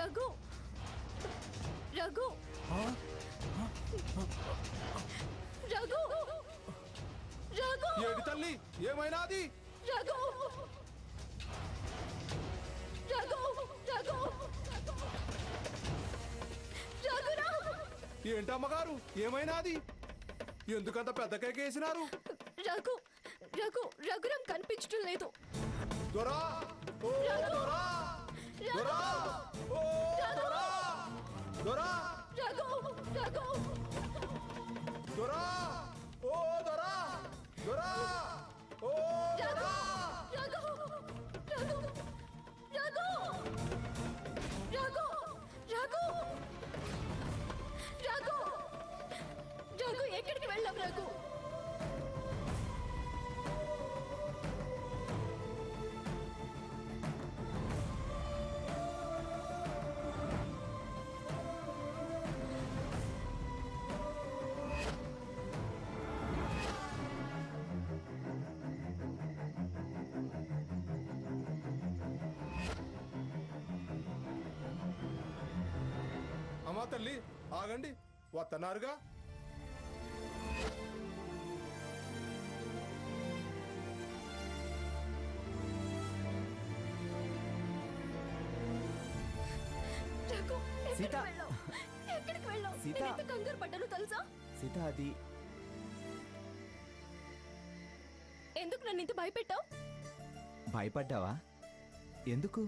Raghu Raghu Raghu Raghu AD తల్లి ఏమైనాది? రఘు రఘు రఘు రఘురా ఏంటమ్మగారు ఏమైనాది? ఎందుకంత పెద్ద కేకేసినారు? రఘు రఘు రఘురాం కనిపించడం లేదు. దొరా ఓ దొరా దొరా ఓ దొరా దొరా రఘు రఘు దొరా ఓ దొరా దొరా ఓ దొరా రఘు రఘు రఘు రఘు రఘు రఘు రఘు ఎక్కడికి వెళ్ళాం రఘు? అమ్మా తల్లి ఆగండి, వస్తున్నారుగా. సీత ఎక్కడికి వెళ్ళావు? సీత ఎంత కంగారు పడ్డాను తెలుసా? సీత అది ఎందుకు నన్ను ఇంత భయపెట్టావు? భయపడ్డావా? ఎందుకు?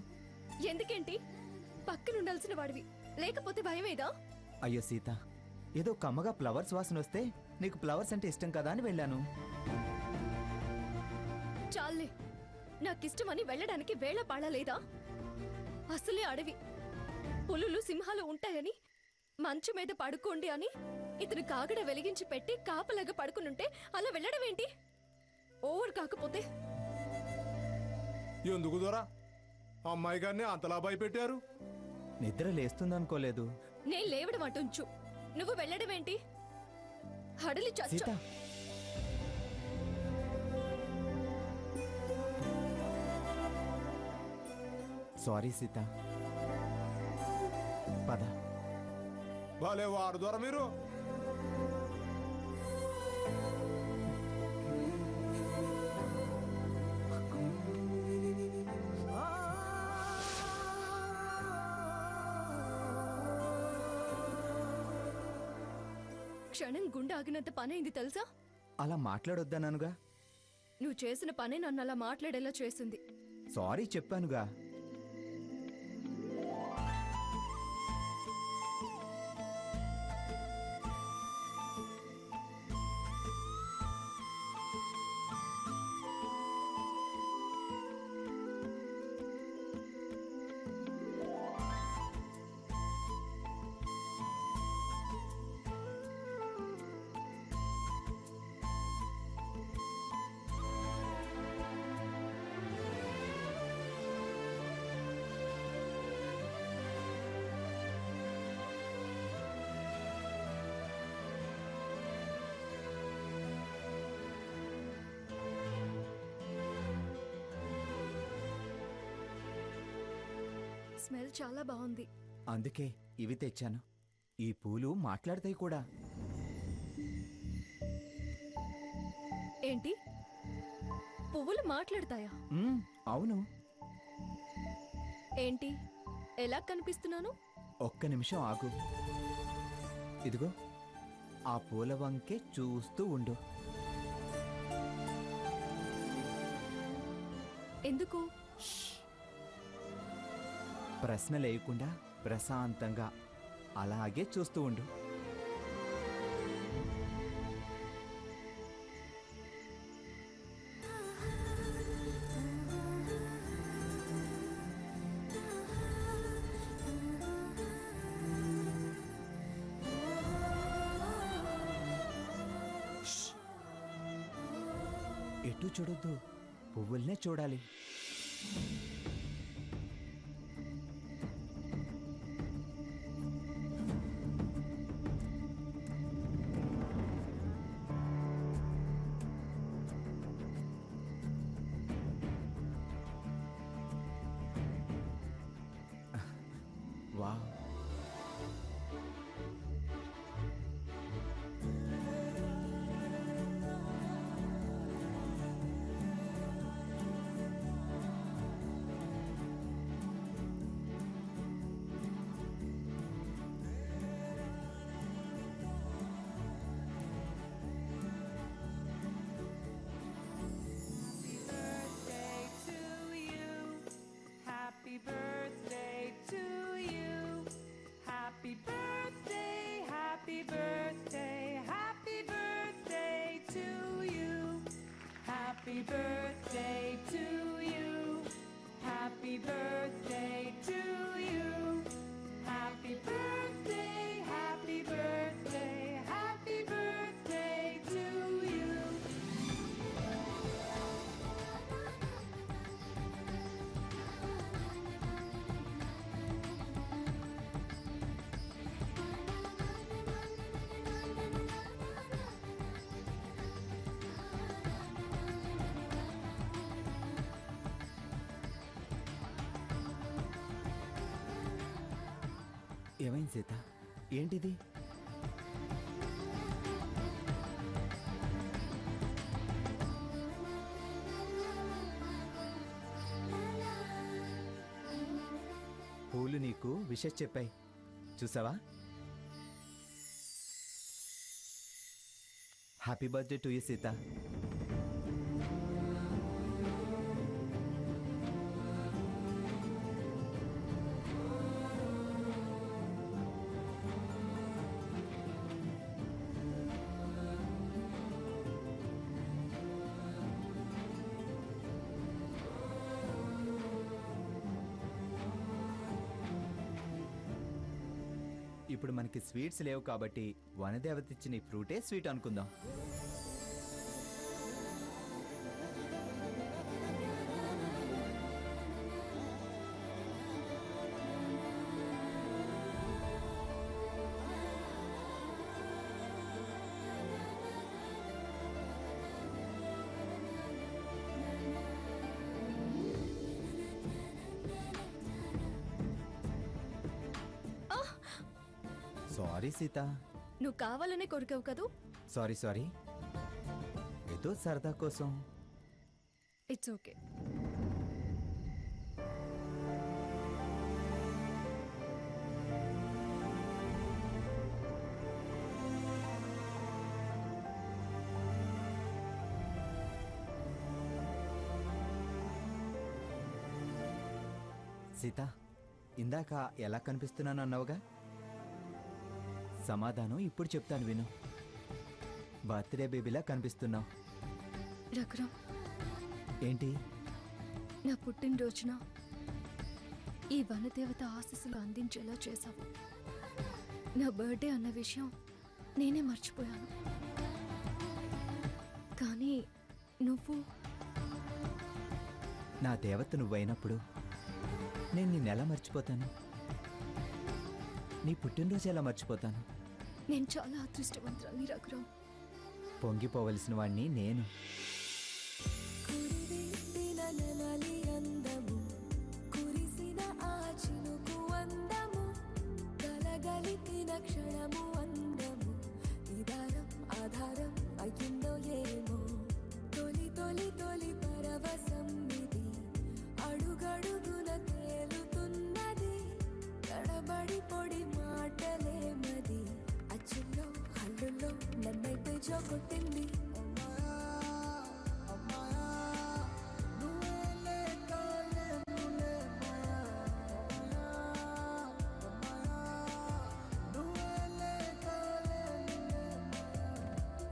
ఎందుకేంటి? పక్కన ఉండాల్సిన వాడివి, లేకపోతే భయమేదా? అయ్యో సీత, ఏదో కమ్మగా ఫ్లవర్స్ వాసన వస్తే నీకు ఫ్లవర్స్ అంటే ఇష్టం కదా అని వెళ్ళాను. చాలే, నాకిష్టమని వెళ్ళడానికి వేళ పాడలేదా? అసలే అడవి, పులులు సింహాలు ఉంటాయని, మంచు మీద పడుకోండి అని ఇతను కాగడ వెలిగించి పెట్టి కాపలాగా పడుకునుంటే అలా వెళ్ళడం ఏంటి? ఓవర్ కాకపోతే. ఎందుకు దొరా అమ్మాయి గారిని అంతలా భయపెట్టారు? నిద్ర లేస్తుందనుకోలేదు. నేను లేవడం అటుంచు, నువ్వు వెళ్ళడం ఏంటి? హడలి చచ్చ. సీత సారీ సీత, పద. భలే వారు దొర మీరు. క్షణం గుండె ఆగినంత పనైంది తెలుసా? అలా మాట్లాడొద్దన్నానుగా. నువ్వు చేసిన పనే నన్ను అలా మాట్లాడేలా చేసింది. సారీ చెప్పానుగా. స్మెల్ చాలా బాగుంది. అందుకే ఇవి తెచ్చాను. ఈ పూలు మాట్లాడతాయి కూడా. ఏంటి, పువ్వులు మాట్లాడతాయా? అవును. ఏంటి, ఎలా కనిపిస్తున్నాను? ఒక్క నిమిషం ఆగు. ఇదిగో ఆ పూల వంకే చూస్తూ ఉండు. ఎందుకు? ప్రశ్న లేకుండా ప్రశాంతంగా అలాగే చూస్తూ ఉండు. ఎటు చూడొద్దు, పువ్వుల్నే చూడాలి. వా, ఏమైంది సీత? ఏంటిది? పూలు నీకు విషెస్ చెప్పాయి, చూసావా? Happy birthday to you Sita. ఇప్పుడు మనకి స్వీట్స్ లేవు కాబట్టి వనదేవత ఇచ్చిన ఈ ఫ్రూటే స్వీట్ అనుకుందాం. సారీ సీత. నువ్వు కావాలనే కొరికావు కదూ. సారీ సారీ, ఏదో సరదా కోసం. It's okay. సీత, ఇందాక ఎలా కనిపిస్తున్నాను అన్నావుగా, సమాధానం ఇప్పుడు చెప్తాను విను. బర్త్డే బేబీలా కనిపిస్తున్నావు. రఘురాం, ఏంటి? నా పుట్టినరోజున ఈ వనదేవత ఆశీస్సులు అందించేలా చేశావు. నా బర్త్డే అన్న విషయం నేనే మర్చిపోయాను. కానీ నువ్వు నా దేవత నువ్వైనప్పుడు నేను నిన్నెలా మర్చిపోతాను? నీ పుట్టినరోజు ఎలా మర్చిపోతాను? నేను చాలా అదృష్టవంతురాలి రఘురాం. పొంగిపోవలసిన వాణ్ణి నేను. కొట్టింది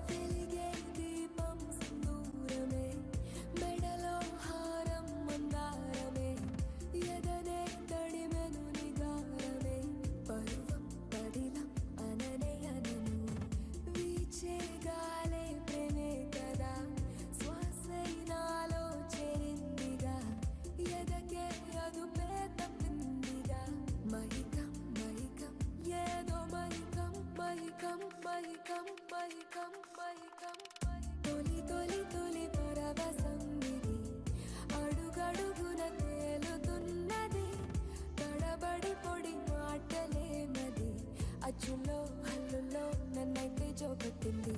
వెలిగే దీపం సింధూరమే, మెడలో హారం మందారమే, ఎదనే తడిమెను నిగారమే, పరువం పదిలం అననే అనను, వీచే గాలే ప్రేమే కదా, శ్వాసైనాలో చేరిందిగా, ఎదకే అదుపే తప్పిందిగా, మైకం మైకం ఏదో మైకం మైకం మైకం మైకం మైకం తొలి తొలి తొలి పరవశం ఇది, అడుగడుగున తేలుతున్నది, తడబడి పొడి మాటలేమది, అచ్చులో హల్లులో నన్నైతే జోకొట్టింది,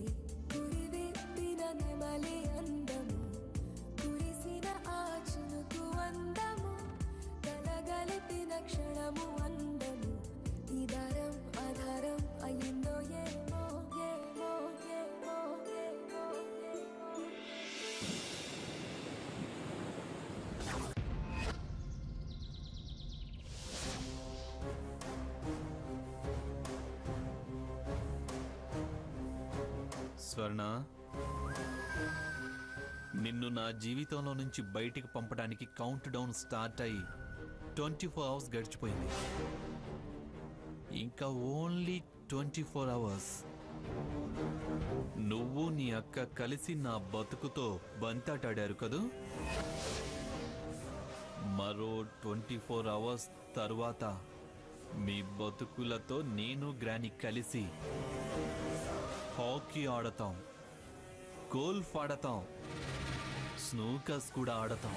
కురివిప్పిన నెమలి అందము, కురిసిన ఆ చినుకు అందము, కలగలిపిన క్షణము అందము, ఈ దారం ఆధారం అయ్యిందో ఏమో ఏమో ఏమో ఏమో ఏమో. స్వర్ణ, నిన్ను నా జీవితంలో నుంచి బయటికి పంపడానికి కౌంట్ డౌన్ స్టార్ట్ అయ్యి 24 అవర్స్ గడిచిపోయింది. ఇంకా ఓన్లీ 24 అవర్స్. నువ్వు నీ అక్క కలిసి నా బతుకుతో బంతాటాడారు కదూ. మరో 24 అవర్స్ తరువాత మీ బతుకులతో నేను గ్రాని కలిసి హాకీ ఆడతాం, గోల్ఫ్ ఆడతాం, స్నూకర్స్ కూడా ఆడతాం.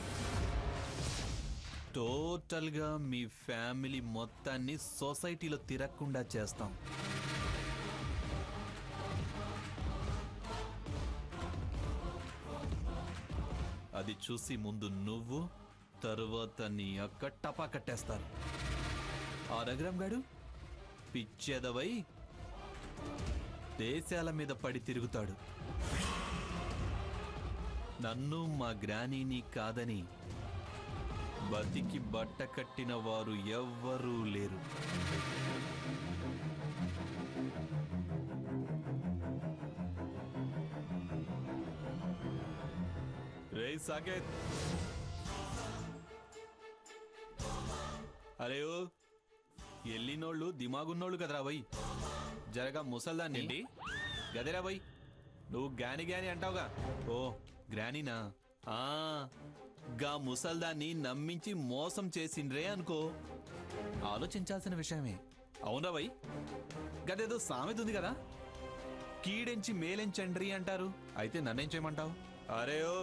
టోటల్గా మీ ఫ్యామిలీ మొత్తాన్ని సొసైటీలో తిరగకుండా చేస్తాం. అది చూసి ముందు నువ్వు, తరువాత నీ అక్క టపా కట్టేస్తారు. ఆ రఘురామ్ గాడు పిచ్చేదవై దేశాల మీద పడి తిరుగుతాడు. నన్ను మా గ్రానీని కాదని బతికి బట్ట కట్టిన వారు ఎవ్వరూ లేరు. రే సాకేత్, అరే ఓ ఎల్లినోళ్ళు దిమాగున్నోళ్ళు కదరా బై. జరగా ముసల్దాన్ని ఏంటి గదేరా బై. నువ్వు గాని గాని అంటావుగా. ఓ గ్రానీనా? గా ముసల్దాన్ని నమ్మించి మోసం చేసిండ్రే అనుకో. ఆలోచించాల్సిన విషయమే. అవునా బై? గదేదో సామెత ఉంది కదా, కీడెంచి మేలెంచండ్రి అంటారు. అయితే నన్నేం చేయమంటావు? అరే ఓ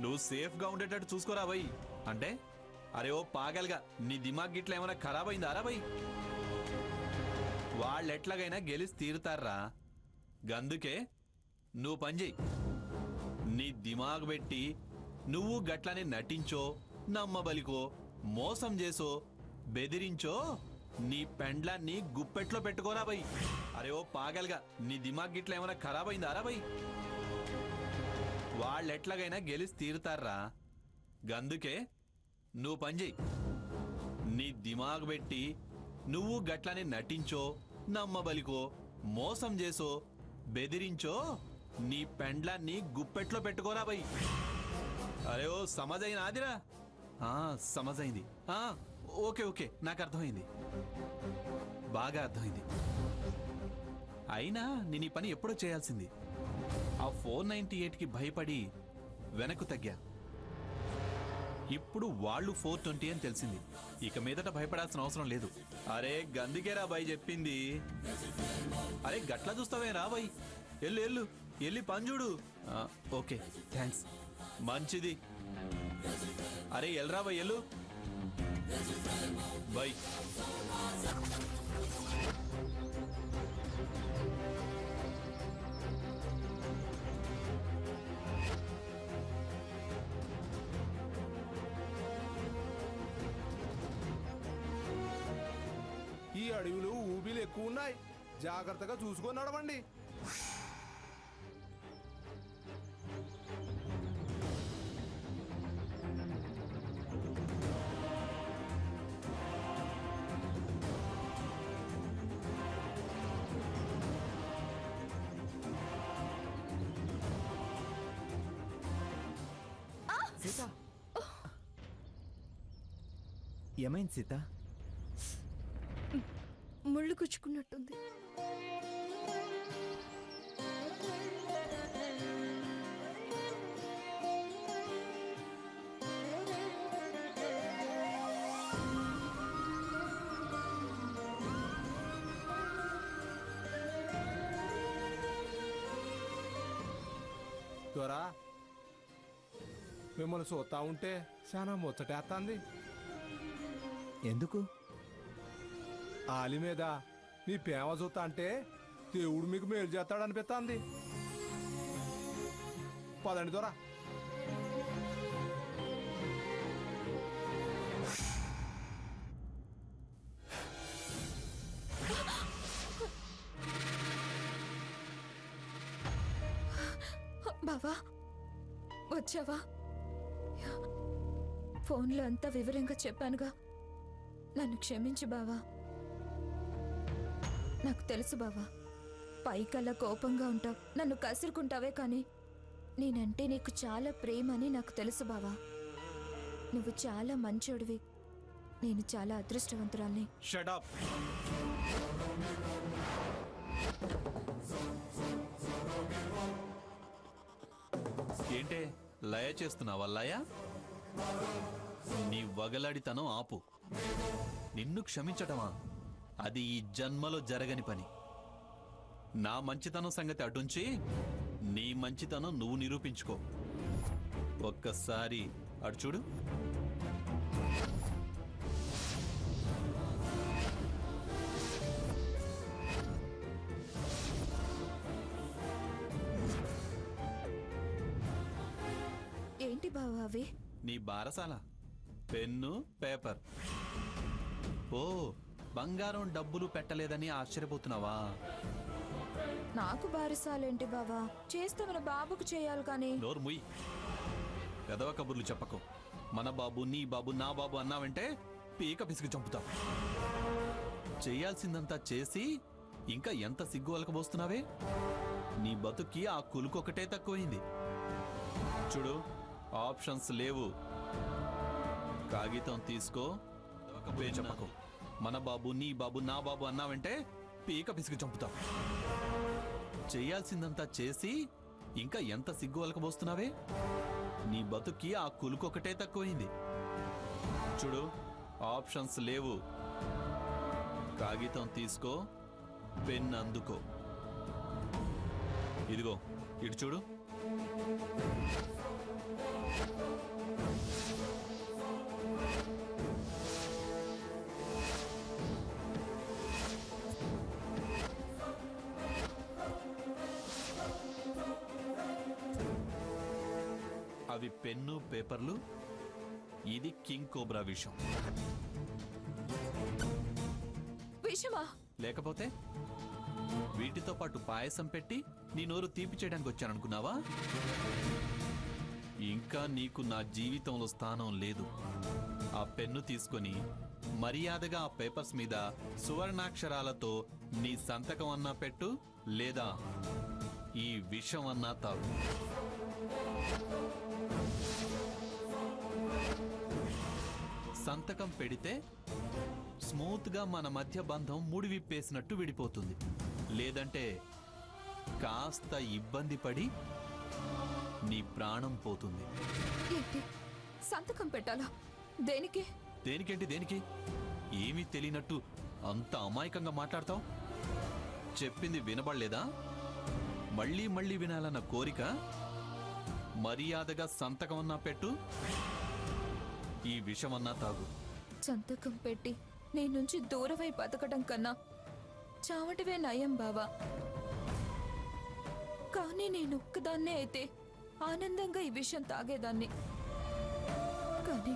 నువ్వు సేఫ్గా ఉండేటట్టు చూసుకోరా బై. అంటే అరే ఓ పాగల్గా నీ దిమాగ్ గిట్ల ఏమైనా ఖరాబ్ అయిందారా బై? వాళ్ళెట్లాగైనా గెలిచి తీరుతారా. గందుకే నువ్వు పని చెయ్యి. నీ దిమాగ్ పెట్టి నువ్వు గట్లని నటించో, నమ్మబలికో, మోసం చేసో, బెదిరించో నీ పెండ్లాన్ని గుప్పెట్లో పెట్టుకోరా బై. అరే ఓ పాగల్గా నీ దిమాగ్ గిట్ల ఏమైనా ఖరాబ్ అయిందారా బై? వాళ్ళెట్లాగైనా గెలిచి తీరుతారా. గందుకే నువ్వు పని చెయ్యి. నీ దిమాగ్ పెట్టి నువ్వు గట్లని నటించో, నమ్మబలికో, మోసం చేసో, బెదిరించో నీ పెండ్లాన్ని గుప్పెట్లో పెట్టుకోరా బై. అరే ఓ సమజైన ఆదిరా? సమజైంది. ఓకే ఓకే నాకు అర్థమైంది, బాగా అర్థమైంది. అయినా నేను ఈ పని ఎప్పుడో చేయాల్సింది. ఆ 498కి భయపడి వెనక్కు తగ్గా. ఇప్పుడు వాళ్ళు 420 అని తెలిసింది. ఇక మీదట భయపడాల్సిన అవసరం లేదు. అరే గందుకేరా బాయ్ చెప్పింది. అరే గట్లా చూస్తావే రా బాయ్. ఎల్లు ఎల్లు ఎల్లి పని చూడు. ఓకే థ్యాంక్స్, మంచిది. అరే ఎల్రా బాయ్ ఎల్లు బాయ్. ఈ అడవిలో ఊబిలు ఎక్కువ ఉన్నాయి, జాగ్రత్తగా చూసుకొని నడవండి. సీత, ఏమైంది సీత? ముళ్ళు గుచ్చుకున్నట్టుంది. త్వరా మిమ్మల్ని చూస్తా ఉంటే చాలా ముచ్చటేస్తాంది. ఎందుకు? ఆలి మీద నీ ప్రేమ చూస్తా అంటే దేవుడు మీకు మేలు చేస్తాడు అనిపిస్తుంది. పదండి దొరా. బావా వచ్చావా? ఫోన్లో అంతా వివరంగా చెప్పానుగా, నన్ను క్షమించు బావా. నాకు తెలుసు బావా, పైకల్లా కోపంగా ఉంటావు, నన్ను కసురుకుంటావే కానీ నేనంటే నీకు చాలా ప్రేమ అని నాకు తెలుసు బావా. నువ్వు చాలా మంచోడివి, నేను చాలా అదృష్టవంతురాల్ని. Shut up. ఏంటే లయ చేస్తున్నావా? లయ, నీ వగలాడితనం ఆపు. నిన్ను క్షమించటమా? అది ఈ జన్మలో జరగని పని. నా మంచితనం సంగతి అటుంచి నీ మంచితనం నువ్వు నిరూపించుకో. ఒక్కసారి అటు చూడు. బావా అవి? నీ బారసాల పెన్ను పేపర్. ఓ బంగారం డబ్బులు పెట్టలేదని ఆశ్చర్యపోతున్నావా? నాకు బారిసాలేంటి బావా? చేస్తే మన బాబుకు చేయాలి కానీ. నోరు ముయ్. పెదవ కబుర్లు చెప్పకు. మన బాబు, నీ బాబు, నా బాబు అన్నావంటే పీక పిసికి చంపుతావు. చేయాల్సిందంతా చేసి ఇంకా ఎంత సిగ్గు వలకబోస్తున్నావే? నీ బతుక్కి ఆ కులుకొకటే తక్కువైంది. చూడు, ఆప్షన్స్ లేవు. కాగితం తీసుకో. పెద్ద చెప్పకు. మన బాబు, నీ బాబు, నా బాబు అన్నావంటే పీక పిసికి చంపుతావు. చేయాల్సిందంతా చేసి ఇంకా ఎంత సిగ్గు వలకబోస్తున్నావే? నీ బతుక్కి ఆ కులుకొకటే తక్కువైంది. చూడు, ఆప్షన్స్ లేవు. కాగితం తీసుకో, పెన్ అందుకో. ఇదిగో ఇటు చూడు. అవి పెన్ను పేపర్లు. ఇది కింగ్ కోబ్రా విషం. విషమా? లేకపోతే వీటితో పాటు పాయసం పెట్టి నీ నోరు తీపి చేయడానికి వచ్చాననుకున్నావా? ఇంకా నీకు నా జీవితంలో స్థానం లేదు. ఆ పెన్ను తీసుకొని మర్యాదగా ఆ పేపర్స్ మీద సువర్ణాక్షరాలతో నీ సంతకం అన్నా పెట్టు, లేదా ఈ విషం అన్నా తాగు. సంతకం పెడితే స్మూత్ గా మన మధ్య బంధం ముడి విప్పేసినట్టు విడిపోతుంది. లేదంటే కాస్త ఇబ్బంది పడి నీ ప్రాణం పోతుంది. ఏంటి సంతకం పెట్టాలా? దేనికి? దేనికేంటి దేనికి? ఏమీ తెలియనట్టు అంత అమాయకంగా మాట్లాడతావు. చెప్పింది వినబడలేదా? మళ్ళీ మళ్ళీ వినాలన్న కోరిక. మర్యాదగా సంతకం అన్నా పెట్టు, ఈ విషమన్నా తాగు. సంతకం పెట్టి నీ నుంచి దూరమై బతకడం కన్నా చావటివే నయం బావా. కానీ నేను ఒక్కదాన్నే అయితే ఆనందంగా ఈ విషయం తాగేదాన్ని. కానీ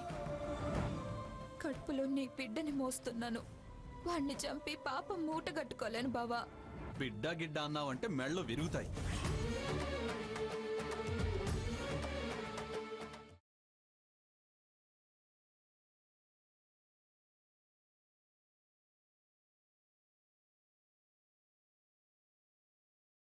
కడుపులో నీ బిడ్డని మోస్తున్నాను. వాణ్ణి చంపి పాపం మూట కట్టుకోలేను బావా. బిడ్డ గిడ్డ అన్నావంటే మెళ్ళు విరుగుతాయి.